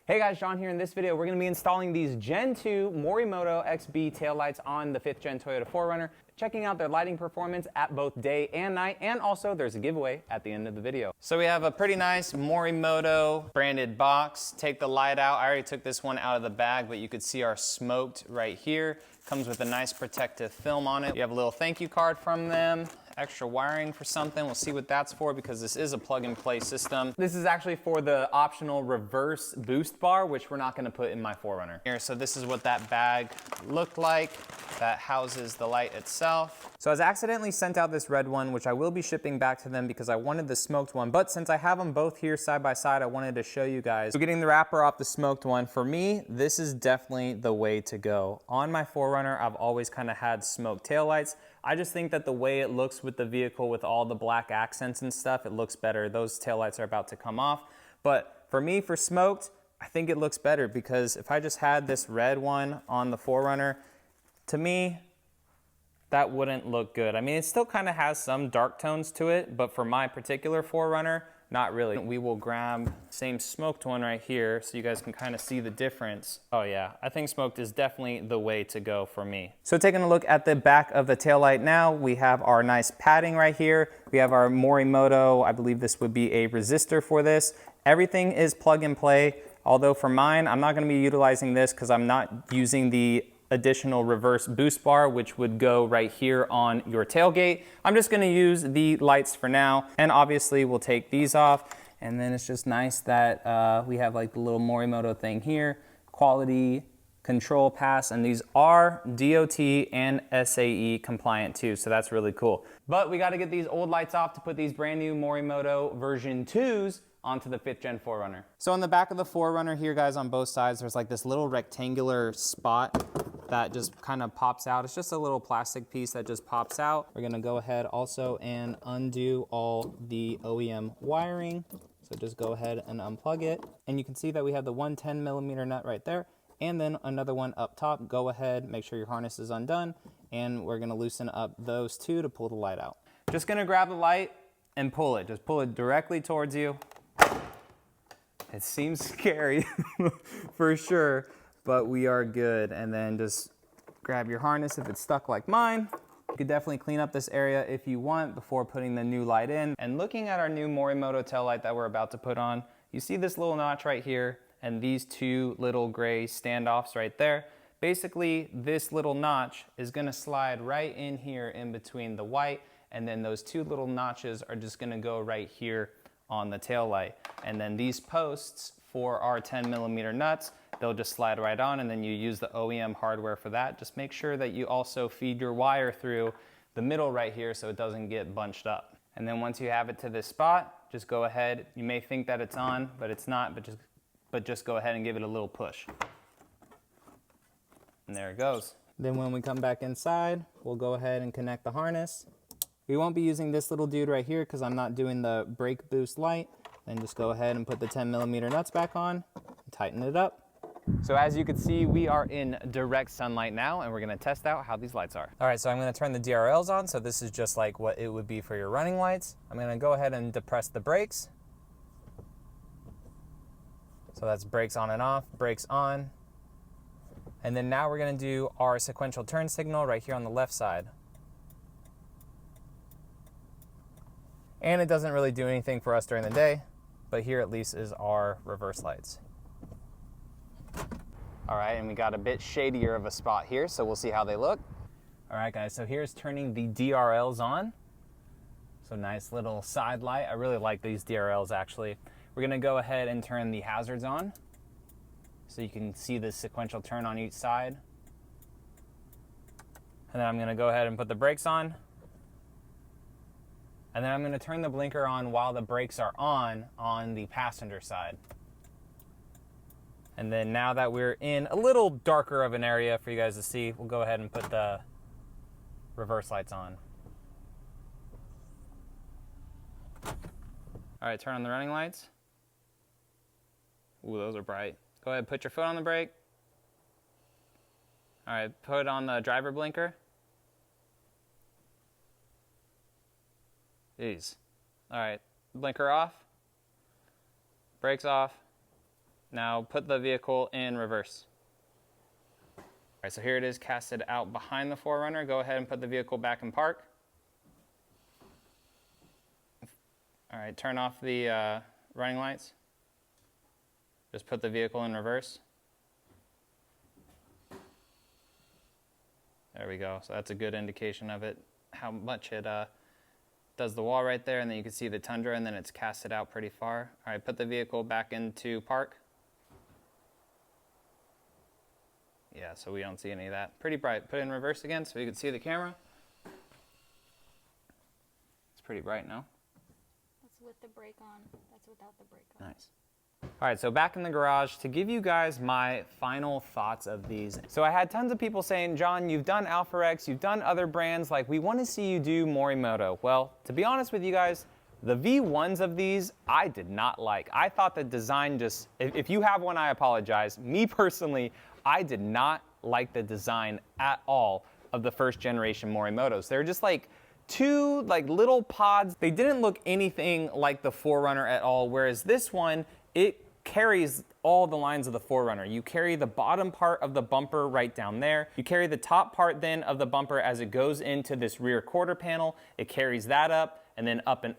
Hey guys, John here. In this video, we're going to be installing these Gen 2 Morimoto XB taillights on the 5th Gen Toyota 4Runner, checking out their lighting performance at both day and night, and also there's a giveaway at the end of the video. So we have a pretty nice Morimoto branded box. Take the light out. I already took this one out of the bag, but you could see our smoked right here. Comes with a nice protective film on it. You have a little thank you card from them. Extra wiring for something. We'll see what that's for because this is a plug-and-play system. This is actually for the optional reverse boost bar, which we're not gonna put in my 4Runner. Here, so this is what that bag looked like. That houses the light itself. So I accidentally sent out this red one, which I will be shipping back to them because I wanted the smoked one, but since I have them both here side by side, I wanted to show you guys. So getting the wrapper off the smoked one, for me, this is definitely the way to go. On my 4Runner, I've always kind of had smoked taillights. I just think that the way it looks with the vehicle with all the black accents and stuff, it looks better. Those taillights are about to come off. But for me, for smoked, I think it looks better because if I just had this red one on the 4Runner, to me, that wouldn't look good. I mean, it still kind of has some dark tones to it, but for my particular 4Runner, not really. We will grab same smoked one right here so you guys can kind of see the difference. Oh yeah, I think smoked is definitely the way to go for me. So taking a look at the back of the taillight now, we have our nice padding right here. We have our Morimoto, I believe this would be a resistor for this. Everything is plug and play, although for mine, I'm not gonna be utilizing this because I'm not using the additional reverse boost bar, which would go right here on your tailgate. I'm just gonna use the lights for now, and obviously we'll take these off, and then it's just nice that we have like the little Morimoto thing here, quality control pass, and these are DOT and SAE compliant too, so that's really cool. But we gotta get these old lights off to put these brand new Morimoto version 2s onto the 5th Gen 4Runner. So on the back of the 4Runner here, guys, on both sides, there's like this little rectangular spot that just kind of pops out. It's just a little plastic piece that just pops out. We're gonna go ahead also and undo all the OEM wiring. So just go ahead and unplug it. And you can see that we have the 110mm nut right there, and then another one up top. Go ahead, make sure your harness is undone, and we're gonna loosen up those two to pull the light out. Just gonna grab the light and pull it. Just pull it directly towards you. It seems scary for sure, but we are good. And then just grab your harness if it's stuck like mine. You could definitely clean up this area if you want before putting the new light in. And looking at our new Morimoto tail light that we're about to put on, you see this little notch right here and these two little gray standoffs right there. Basically, this little notch is gonna slide right in here in between the white, and then those two little notches are just gonna go right here on the tail light. And then these posts for our 10mm nuts, they'll just slide right on, and then you use the OEM hardware for that. Just make sure that you also feed your wire through the middle right here so it doesn't get bunched up. And then once you have it to this spot, just go ahead. You may think that it's on, but it's not, but just go ahead and give it a little push. And there it goes. Then when we come back inside, we'll go ahead and connect the harness. We won't be using this little dude right here because I'm not doing the brake boost light. Then just go ahead and put the 10mm nuts back on and tighten it up. So as you can see, we are in direct sunlight now, and we're gonna test out how these lights are. All right, so I'm gonna turn the DRLs on. So this is just like what it would be for your running lights. I'm gonna go ahead and depress the brakes. So that's brakes on and off, brakes on. And then now we're gonna do our sequential turn signal right here on the left side. And it doesn't really do anything for us during the day, but here at least is our reverse lights. All right, and we got a bit shadier of a spot here, so we'll see how they look. All right, guys, so here's turning the DRLs on. So nice little side light. I really like these DRLs, actually. We're gonna go ahead and turn the hazards on so you can see the sequential turn on each side. And then I'm gonna go ahead and put the brakes on. And then I'm gonna turn the blinker on while the brakes are on the passenger side. And then now that we're in a little darker of an area for you guys to see, we'll go ahead and put the reverse lights on. All right, turn on the running lights. Ooh, those are bright. Go ahead, put your foot on the brake. All right, put on the driver blinker. Jeez. All right, blinker off, brakes off, Now put the vehicle in reverse. All right, so here it is casted out behind the 4Runner. Go ahead and put the vehicle back in park. All right, turn off the running lights. Just put the vehicle in reverse. There we go. So that's a good indication of it, how much it does the wall right there, and then you can see the Tundra, and then it's casted out pretty far. All right, put the vehicle back into park. Yeah, so we don't see any of that. Pretty bright. Put it in reverse again so you can see the camera. It's pretty bright now. That's with the brake on. That's without the brake on. Nice. All right, so back in the garage to give you guys my final thoughts of these. So I had tons of people saying, John, you've done Alpha X, you've done other brands, like we want to see you do Morimoto. Well, to be honest with you guys, the V1s of these, I did not like. I thought the design just, if you have one, I apologize. Me personally, I did not like the design at all of the first generation Morimotos. They're just like two like little pods. They didn't look anything like the 4Runner at all, whereas this one, it carries all the lines of the 4Runner. You carry the bottom part of the bumper right down there. You carry the top part then of the bumper as it goes into this rear quarter panel. It carries that up and then up and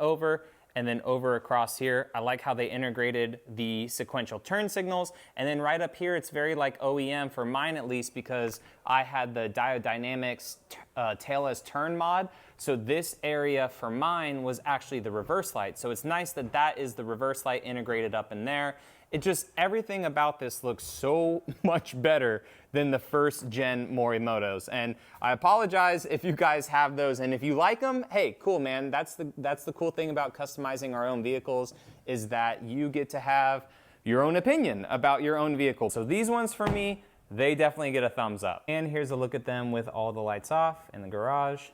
then over across here. I like how they integrated the sequential turn signals. And then right up here, it's very like OEM for mine at least, because I had the Diode Dynamics tailless turn mod. So this area for mine was actually the reverse light. So it's nice that that is the reverse light integrated up in there. It just, everything about this looks so much better than the first gen Morimotos. And I apologize if you guys have those, and if you like them, hey, cool, man. That's the cool thing about customizing our own vehicles, is that you get to have your own opinion about your own vehicle. So these ones for me, they definitely get a thumbs up. And here's a look at them with all the lights off in the garage.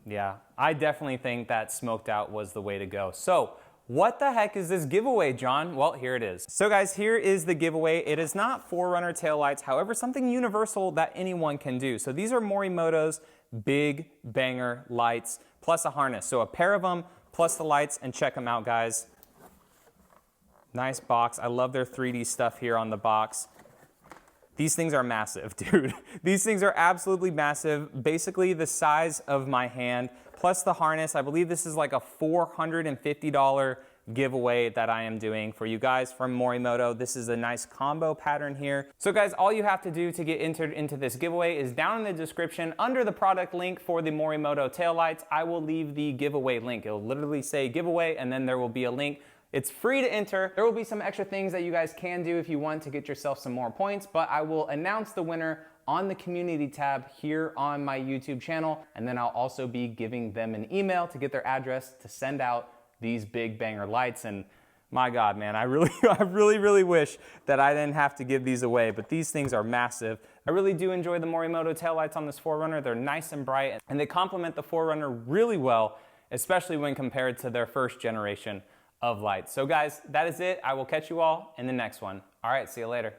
Yeah, I definitely think that smoked out was the way to go. So what the heck is this giveaway, John? Well, here it is. So guys, here is the giveaway. It is not 4Runner taillights, however, something universal that anyone can do. So these are Morimoto's big banger lights plus a harness. So a pair of them plus the lights, and check them out, guys. Nice box. I love their 3D stuff here on the box. These things are massive, dude. These things are absolutely massive, basically the size of my hand, plus the harness. I believe this is like a $450 giveaway that I am doing for you guys from Morimoto. This is a nice combo pattern here. So guys, all you have to do to get entered into this giveaway is down in the description under the product link for the Morimoto taillights. I will leave the giveaway link. It'll literally say giveaway, and then there will be a link. It's free to enter. There will be some extra things that you guys can do if you want to get yourself some more points, but I will announce the winner on the community tab here on my YouTube channel, and then I'll also be giving them an email to get their address to send out these big banger lights. And my God, man, I really wish that I didn't have to give these away, but these things are massive. I really do enjoy the Morimoto taillights on this 4Runner. They're nice and bright, and they complement the 4Runner really well, especially when compared to their first generation of lights. So guys, that is it. I will catch you all in the next one. All right, see you later.